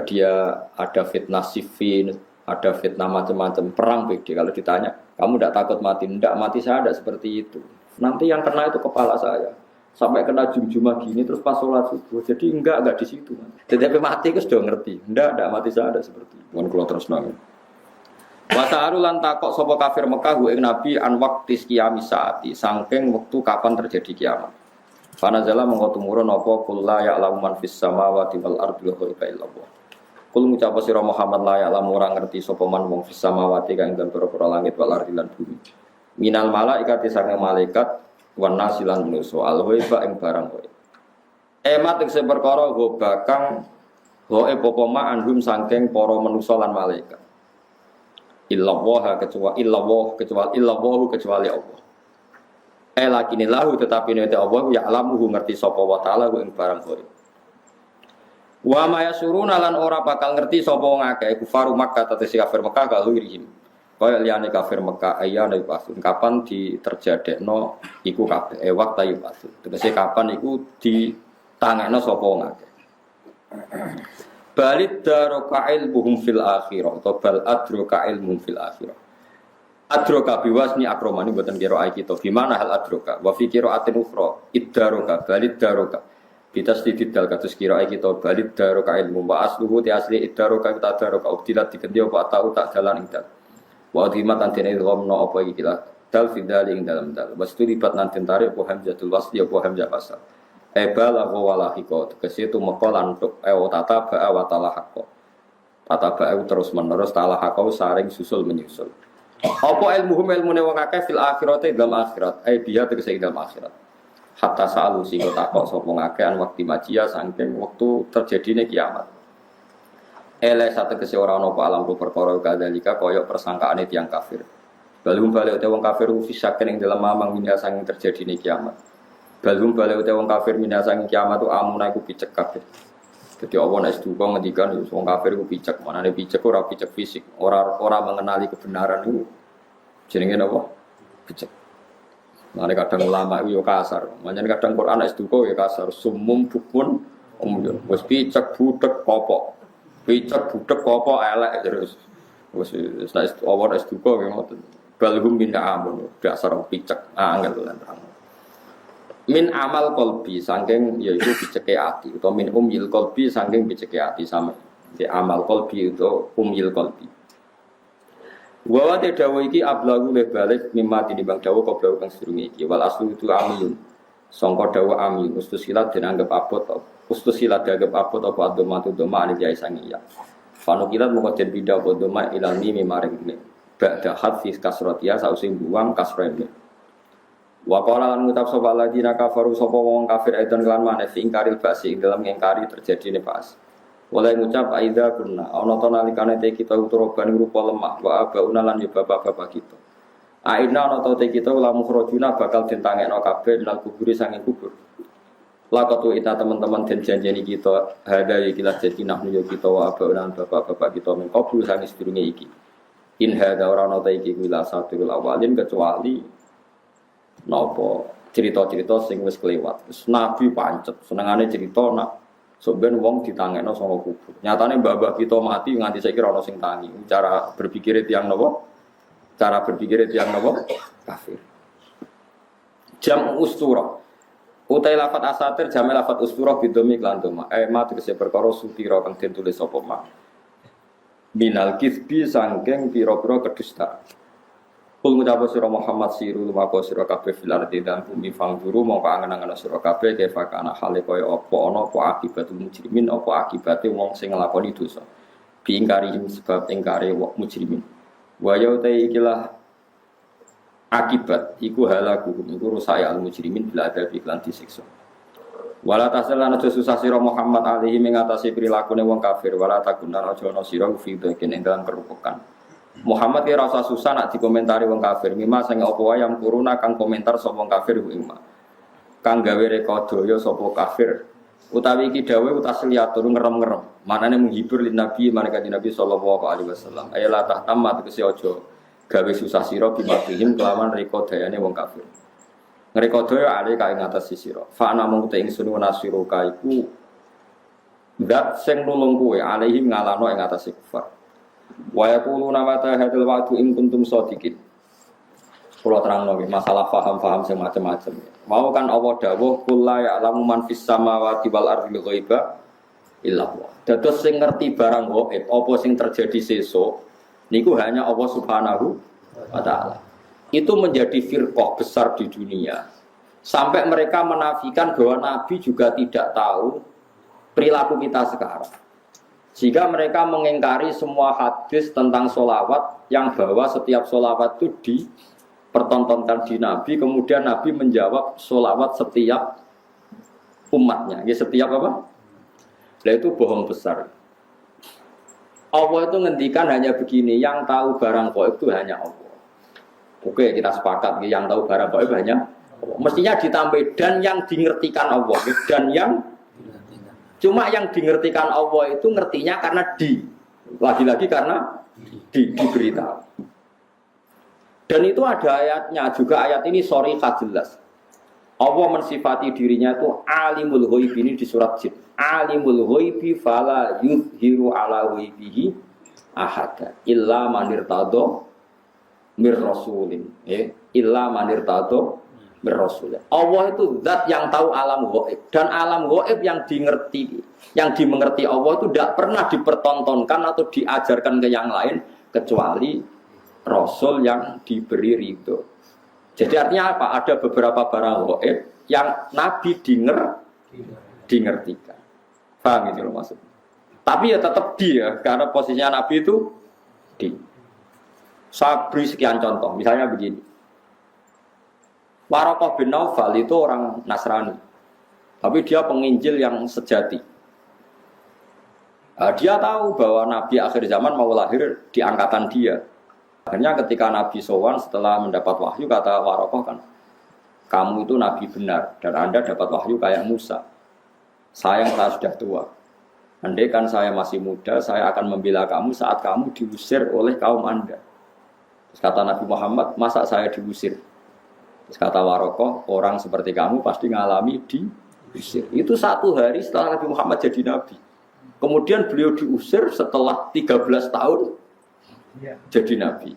dia ada fitnah Siffin, ada fitnah macam-macam perang PD. Kalau ditanya, kamu tidak takut mati? Tidak, mati saya tidak seperti itu. Nanti yang kena itu kepala saya. Sampai kena jum-jumah gini terus pas sholat subuh. Jadi enggak di situ. Tetapi mati itu sudah ngerti. Tidak mati saya tidak seperti itu. Mohon kalau terus nangis. Wasa'aru lan takok sapa kafir Mekah ing Nabi an waqtis qiyamis saati saking wektu kapan terjadi kiamat. Fanazala mengko tumurun apa kul la ya'lamu man fis samawati wal ardi ghaiba illallah. Kul ngucap sira Muhammad la ya'lamu ora ngerti sapa man wong fis samawati kang ing pira-pira langit wal ardi lan bumi. Minal malaikati sange malaikat wan nasilan manusa al ghaiba ing barang ghaib. Emat ing perkara ghaiba kang ghaib apa ma anhum saking para manusa lan malaikat. Illallah kecuali Allah. Lakinillahu tetapi nek Allah ya alamuhu ngerti sapa wa taala ing barang ghaib. Wa ma yasuruna lan ora bakal ngerti sapa wong akeh kufaru Makkah tetesi kafir Makkah kalurihim. Kaya liyane kafir Makkah ayana pasun kapan diterjadekno iku kabeh waktu ayu pasun. Tegese kapan iku ditangekno sapa wong akeh. Balid daroka ilmuhum fil akhirah atau bal adroka ilmuhum fil akhirah. Adroka biwasni akromani buatan kira ayat kita. Gimana hal adroka? Wa fi kira atin ukhra iddaroka balid daroka. Bitas didal kados kira ayat kita balid daroka ilmu wa asluhu ti asli iddaroka kita daroka ubdilat digendi apa tahu tak dalan ing dal. Wa adimat antene ghamna apa iki kita dal fidal ing dalam dal. Wastu libat nanti tarik apa hamzatul wasli apa hamzah pasal. Balagha walahiko tegese itu mekolan untuk tata ba'a wa talahaqo. Tata ba'a terus menerus talahaqo saring susul menyusul. Apa ilmuhum ilmune wong akeh fil akhirate dalam akhirat. Biya tegese dalam akhirat. Hatta sa'alu sing takok sapa ngakeh an wekti majia saking wektu terjadine kiamat. Tegese ora ana apa alam perkara kadalika kaya persangkaane tiyang kafir. Balum balik wong kafir fisaken ing dalam mamang minha saking terjadine kiamat. Balum balik wong kafir minasang kiamat tu amuna iku picek kabeh. Dadi Allah nek duka ngendikan wong kafir iku picek, manane picek ora picek fisik, ora mengenali kebenaran iku. Jenenge napa? Picek. Mane kadang ulama iku yo kasar, manane kadang Quran nek duka yo kasar, sumum bukun umum. Wis picek budek popok. Picek budek popok elek terus. Wis nek Allah nek duka yo ngoten. Balhum min amun, dasar picek angel lan terang. Min amal kolbi saking yaitu biceke ati atau min umil kolbi saking biceke ati sama di amal kolbi itu umil kolbi. Wa te dawu iki ablagu le balik mimma tinimbang dawu koblau kang sedurunge iki wal aslu itu amiyun. Sangka dawu amin ustusilat den anggap abot ustusilat dianggap abot apa domatu doma ane jai sangiya. Fanukilat moko den pindah apa doma ilani mimaring ne. Ba'da hadis kasrotia sausi buang kasrene. Wa qala lan ngucap sapa ladina kafaru sapa wong kafir aidan kelan maneh ingkaril basi ing dalam ngingkari terjadine pas. Oleh ngucap aida kunna ana to nalikane te kita uturoban rupa lemah wa abauna lan ya bapak-bapak kita. Aina ana to te kita lamu khrajuna bakal ditangekno kabeh nang kubur sanging kubur. Lakatu ita teman-teman den janjeni kita hada iki lah jadi nahnu yo kita wa abauna bapak-bapak kita men kubur sanging sedurunge iki. In hada ora ana te iki wila satul awalin kecuali napa cerita-cerita sing wis kelewat. Nabi pancet senengane cerita nak sampeyan wong ditangekno saka kubur. Nyatane mbah-mbah kita mati nganti saiki ora ono sing tangi. Cara berpikir tiyang napa? Cara berpikir tiyang napa? Kafir. Jam ustura. Utai lafat asatir jam lafat ustura bidomi lan doma. Mat kese perkara sutira kang den tulis sapa mak. Minal kisbi sangking pira-pira kedustaan. Kul ngucap sira Muhammad siru lumako sira kabeh fil ardi dan bumi fangduru mongko angen-angen sira kabeh kefa kana hale kaya apa ana apa akibatul mujrimin apa akibate wong sing nglakoni dosa. Biingkari sebab ingkare wong mujrimin. Wa yauta ikilah akibat iku halaku iku rusak al mujrimin bila ada iklan disiksa. Wala tasalan aja susah sira Muhammad alaihi mengatasi prilakune wong kafir wala takunan aja ana sira fi ing dalam kerupukan. Muhammad ki rasa susah nak dikomentari wong kafir. Mima sing apa wae yang kuruna kang komentar sapa wong kafir ku ima. Kang gawe rekodaya sapa kafir. Utawi iki dawuh utasliatur ngerem-ngerem. Manane menghibur lin Nabi marang Nabi sallallahu alaihi wasallam. Ayala tahtamma tegese aja gawe susah sira bimabihim kelawan rekodayane wong kafir. Ngrekodaya ale kae ngatas sira. Fa ana mung te ingsun nasiru ka iku Zat sing nulung kowe alaihim ngalano ing atase kufar. Wa yaquluna mata hadzal wa'du in kuntum shadiqin. Kula terangno masalah paham-paham sing macam-macam. Mau kan Allah dawuh kul la ya'lamu man fis samawati wal ardi ghaiba illa Allah. Dados sing ngerti barang gaib apa sing terjadi sesuk niku hanya Allah Subhanahu wa taala. Itu menjadi firqah besar di dunia. Sampai mereka menafikan bahwa Nabi juga tidak tahu perilaku kita sekarang. Jika mereka mengingkari semua hadis tentang sholawat yang bahwa setiap sholawat itu dipertontonkan di Nabi, kemudian Nabi menjawab sholawat setiap umatnya. Ya, setiap apa? Nah, itu bohong besar. Allah itu ngendikan hanya begini, yang tahu barang gaib itu hanya Allah. Oke, kita sepakat yang tahu barang gaib hanya Allah. Mestinya ditambah dan yang dingertikan Allah dan yang cuma yang dingertikan Allah itu ngertinya karena lagi-lagi karena diberitahu. Dan itu ada ayatnya juga, ayat ini sharihah jelas. Allah mensifati dirinya itu alimul ghaib, ini di surat Jin. Alimul ghaibi fala yuzhiru ala ghaibihi ahada illa man irtado mir rasulin. Illa man irtado mir-rasul. Allah itu zat yang tahu alam gaib, dan alam gaib yang dimengerti Allah itu tidak pernah dipertontonkan atau diajarkan ke yang lain kecuali Rasul yang diberi ridho. Jadi artinya apa? Ada beberapa barang gaib yang Nabi dingertikan. Paham itu maksudnya? Tapi ya tetap dia, karena posisinya Nabi itu di. Saya beri sekian contoh, misalnya begini. Waraqah bin Naufal itu orang Nasrani, tapi dia penginjil yang sejati. Dia tahu bahwa Nabi akhir zaman mau lahir di angkatan dia. Akhirnya ketika Nabi sowan setelah mendapat wahyu, kata Waraqah kan, kamu itu Nabi benar dan Anda dapat wahyu kayak Musa. Sayang saya sudah tua. Andai kan saya masih muda, saya akan membela kamu saat kamu diusir oleh kaum Anda. Terus kata Nabi Muhammad, masa saya diusir? Terus kata Waraqah, orang seperti kamu pasti ngalami diusir. Itu 1 hari setelah Nabi Muhammad jadi Nabi. Kemudian beliau diusir setelah 13 tahun jadi Nabi.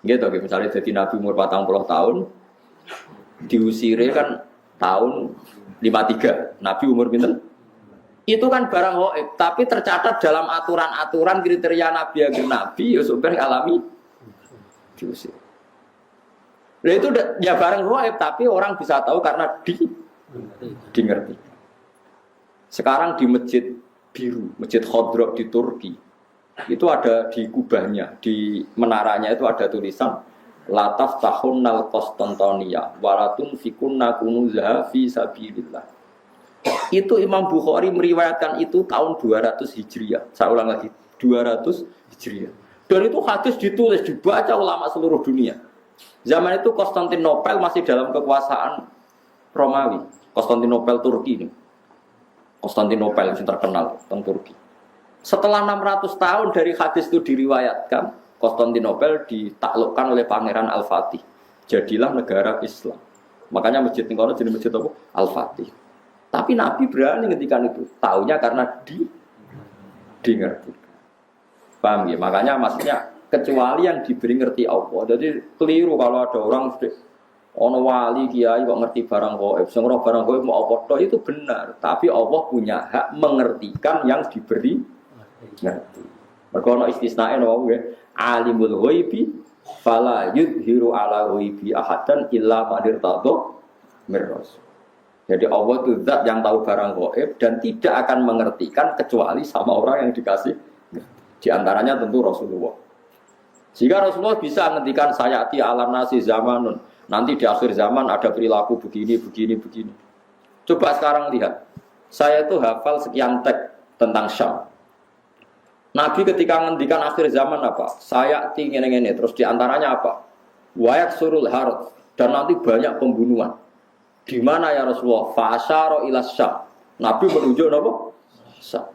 Gitu, misalnya jadi Nabi umur 40 tahun, diusirnya kan tahun 53. Nabi umur pinten? Itu kan barang gaib, tapi tercatat dalam aturan-aturan kriteria Nabi agar Nabi, ya supaya alami diusir. Nah itu ya barang gaib, tapi orang bisa tahu karena dingerti. Sekarang di Masjid Biru, Masjid Khodro di Turki, itu ada di kubahnya, di menaranya itu ada tulisan Lataf tahunnal Konstantinia walatun fikunna kunuzaha fi sabilillah. Itu Imam Bukhari meriwayatkan itu tahun 200 Hijriah. Saya ulang lagi, 200 Hijriah. Dan itu hadis ditulis, dibaca ulama seluruh dunia. Zaman itu Konstantinopel masih dalam kekuasaan Romawi. Konstantinopel Turki ini. Konstantinopel yang terkenal tentang Turki. Setelah 600 tahun dari hadis itu diriwayatkan, Konstantinopel ditaklukkan oleh Pangeran Al-Fatih. Jadilah negara Islam. Makanya masjid ini jadi masjid apa? Al-Fatih. Tapi Nabi berani ngendikan itu. Taunya karena dingerti. Paham ya? Makanya maksudnya kecuali yang diberi ngerti Allah. Jadi keliru kalau ada orang ono wali kiai kok ngerti barang gaib, sing ora barang gaib mau apa tok itu benar, tapi Allah punya hak mengertikan yang diberi ngerti. Mergo ono istisnae no ya, alimul ghaibi fala yudhiru ala ghaibi ahadan illa man irtadha mir rasul. Jadi Allah itu zat yang tahu barang gaib dan tidak akan mengertikan kecuali sama orang yang dikasih. Di antaranya tentu Rasulullah. Jika Rasulullah bisa menghentikan sayati alam nasi zamanun, nanti di akhir zaman ada perilaku begini. Coba sekarang lihat, saya itu hafal sekian teks tentang Syam. Nabi ketika menghentikan akhir zaman apa? Sayati ini, terus di antaranya apa? Wayak surul harut, dan nanti banyak pembunuhan. Di mana ya Rasulullah? Fa'asyara ila Syam. Nabi menunjuk apa? Syam.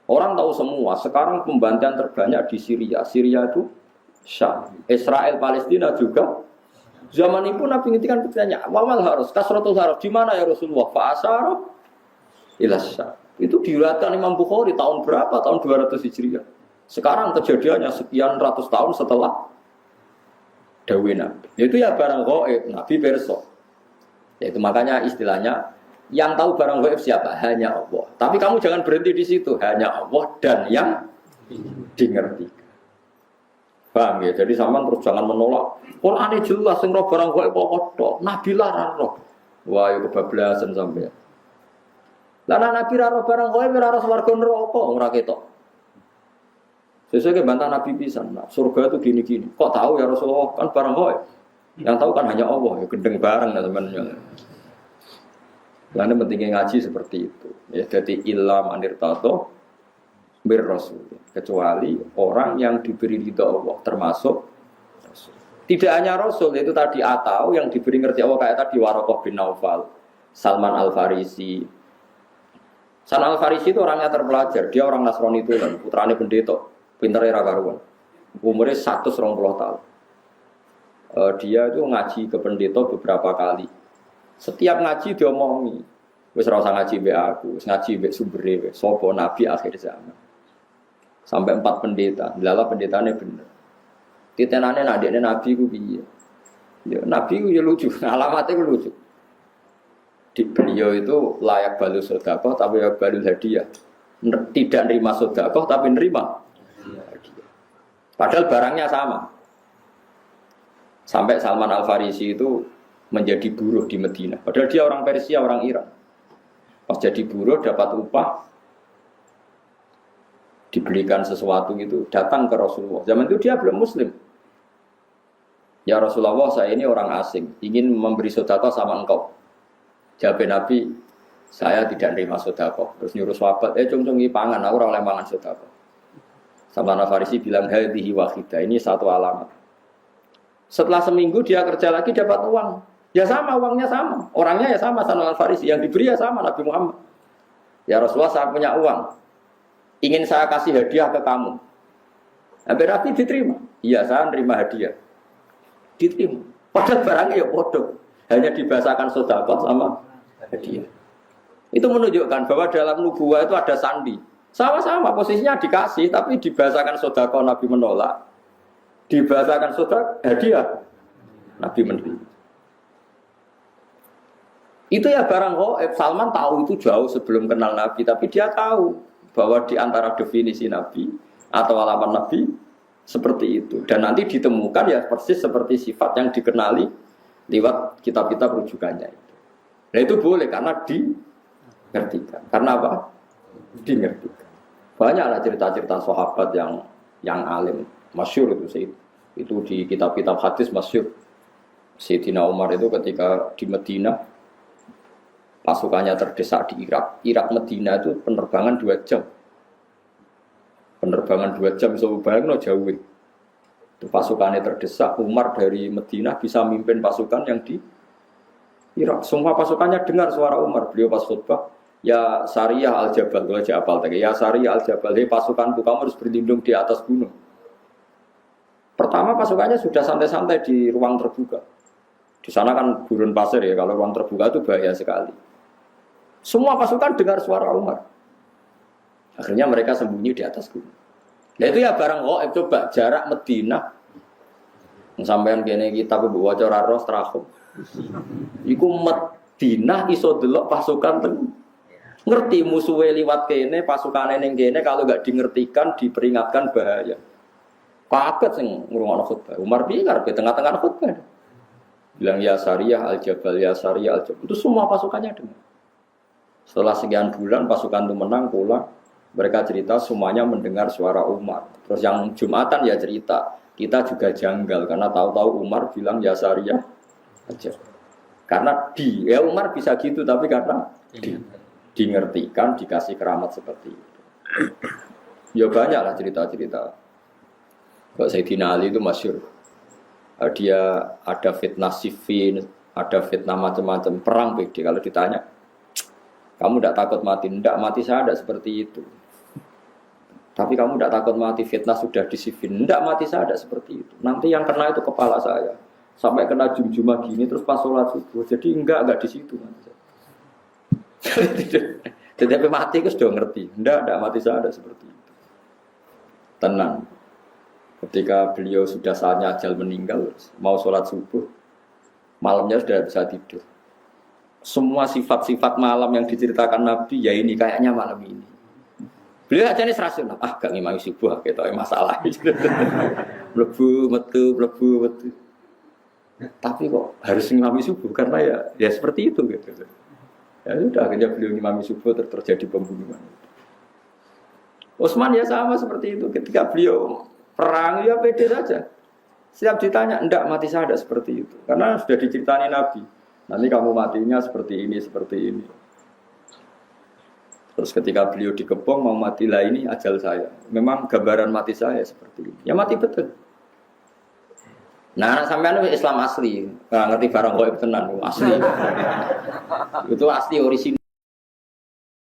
Orang tahu semua, sekarang pembantaian terbanyak di Syria. Syria itu Syam. Israel Palestina juga. Zaman itu Nabi ngintikan bertanya, "Wamal harus kasratul harus di mana ya Rasulullah?" Fa'asyara ila Syam. Itu diriwayatkan Imam Bukhari tahun berapa? Tahun 200 Hijriah. Sekarang kejadiannya sekian ratus tahun setelah dawuh Nabi. Itu ya barang gaib, Nabi perso. Yaitu makanya istilahnya yang tahu barang gaib siapa? Hanya Allah. Tapi kamu jangan berhenti di situ, hanya Allah dan yang dimengerti. Paham ya? Jadi sampean terus jangan menolak. Qur'ane jelas sing roh barang gaib kok tok. Nabi larang roh. Wah, itu kebablasan sampean. Lah Nabi ra roh barang gaib ora roh swarga neraka ora ketok. Sesuai bantah Nabi pisan. Nah, surga itu gini-gini. Kok tahu ya Rasulullah? Kan barang gaib. Yang tahu kan hanya Allah. Ya gendeng bareng teman-teman. Lalu pentingnya ngaji seperti itu. Ya, jadi illa manirtato bir Rasul. Kecuali orang yang diberi ridha Allah, termasuk Rasul. Tidak hanya Rasul, itu tadi atau yang diberi ngerti Allah kayak tadi Waraqah bin Naufal, Salman Al-Farisi. Salman Al-Farisi itu orangnya terpelajar. Dia orang Nasrani itu kan, putrane pendeta, pintere ra karuan. Umurnya 120 tahun. Dia itu ngaji ke pendeta beberapa kali. Setiap ngaji dia omongi, wis ora usah ngaji mbek aku, wis ngaji mbek sumbere wis sapa nabi akhir zaman. Sampai 4 pendeta, lala pendetane bener. Titenane nak dekne nabi ku piye? Ya nabi ku ya lucu, alamatnya ku lucu. Di beliau itu layak balu sedekah tapi ya balu hadiah. Tidak nerima sedekah tapi nerima hadiah. Padahal barangnya sama. Sampai Salman Al-Farisi itu menjadi buruh di Madinah. Padahal dia orang Persia, orang Iran. Pas jadi buruh dapat upah, dibelikan sesuatu gitu, datang ke Rasulullah. Zaman itu dia belum Muslim. Ya Rasulullah, saya ini orang asing, ingin memberi sedekah sama engkau. Jawab Nabi, saya tidak nerima sedekah. Terus nyuruh sahabat, cung-cungi pangan, aku ora oleh mangan sedekah. Salman Al-Farisi bilang, hadhihi wahidah, ini satu alamat. Setelah seminggu dia kerja lagi dapat uang. Ya sama, uangnya sama. Orangnya ya sama, Salman Al-Farisi. Yang diberi ya sama, Nabi Muhammad. Ya Rasulullah, saya punya uang. Ingin saya kasih hadiah ke kamu. Nabi Nabi diterima. Iya, saya nerima hadiah. Diterima. Padahal barangnya ya bodoh. Hanya dibahasakan sedekah sama hadiah. Itu menunjukkan bahwa dalam nubuwah itu ada sandi. Sama-sama posisinya dikasih, tapi dibahasakan sedekah Nabi menolak. Dibahasakan sedekah hadiah Nabi menerima. Itu ya barang gaib. Salman tahu itu jauh sebelum kenal Nabi, tapi dia tahu bahwa di antara definisi Nabi atau alamat Nabi seperti itu. Dan nanti ditemukan ya persis seperti sifat yang dikenali lewat kitab-kitab rujukannya itu. Nah itu boleh karena dimengertikan. Karena apa? Dimengertikan. Banyaklah cerita-cerita sahabat yang alim, masyhur itu di kitab-kitab hadis masyhur. Sayyidina Umar itu ketika di Madinah pasukannya terdesak di Irak. Irak Madinah itu penerbangan 2 jam. Penerbangan 2 jam so bayangno jauh. Itu pasukannya terdesak, Umar dari Madinah bisa mimpin pasukan yang di Irak. Semua pasukannya dengar suara Umar. Beliau pas khutbah, ya Sariyah Al-Jabal, kalau aja apal tadi. Ya Sariyah Al-Jabal, hei pasukanku kamu harus berlindung di atas gunung. Pertama pasukannya sudah santai-santai di ruang terbuka. Di sana kan gurun pasir ya, kalau ruang terbuka itu bahaya sekali. Semua pasukan dengar suara Umar. Akhirnya mereka sembunyi di atas gunung. Nah itu ya barang gaib. Coba jarak Madinah. Sampean kene kita waca ora ros trahum. Iku Madinah iso delok pasukan teng. Ngerti musuhe liwat kene, pasukane ning kene kalau enggak dingertikan, diperingatkan bahaya. Kaget sing ngrungokno khutbah. Umar piye karepe tengah-tengah khutbah. Bilang ya Sariyah Al-Jabal, ya Sariyah Al-Jabal. Itu semua pasukannya dengar. Setelah sekian bulan pasukan itu menang pulang, mereka cerita semuanya mendengar suara Umar. Terus yang Jumatan ya cerita, kita juga janggal karena tahu-tahu Umar bilang ya Sariyah aja. Karena Umar bisa gitu tapi karena dingertikan, dikasih keramat seperti itu. Ya banyaklah cerita-cerita. Kalau Sayyidina Ali itu masyhur. Dia ada fitnah Siffin, ada fitnah macam-macam perang BD. Kalau ditanya, kamu tidak takut mati? Tidak, mati saya tidak seperti itu. Tapi kamu tidak takut mati, fitnah sudah di Siffin? Tidak, mati saya tidak seperti itu. Nanti yang kena itu kepala saya, sampai kena jum-jumah gini terus pas sholat subuh. Jadi enggak di situ. Tetapi mati itu sudah ngerti. Tidak mati saya ada seperti itu. Tenang. Ketika beliau sudah saatnya ajal meninggal, mau sholat subuh, malamnya sudah bisa tidur. Semua sifat-sifat malam yang diceritakan Nabi, ya ini kayaknya malam ini. Beliau aja nih serasul, gak ngimami subuh, kita masalah. Mlebu metu. Tapi kok harus ngimami subuh karena ya seperti itu gitu. Ya sudah akhirnya beliau ngimami subuh terjadi pembunuhan. Utsman ya sama seperti itu. Ketika beliau perang ya pede saja. Setiap ditanya, enggak mati saya ada seperti itu. Karena sudah diceritani Nabi. Nanti kamu matinya seperti ini, seperti ini. Terus ketika beliau dikepung mau mati lah ini ajal saya. Memang gambaran mati saya seperti ini. Ya mati betul. Nah, sampean Islam asli, nggak ngerti barang gaib tenan, asli. Itu asli orisinal.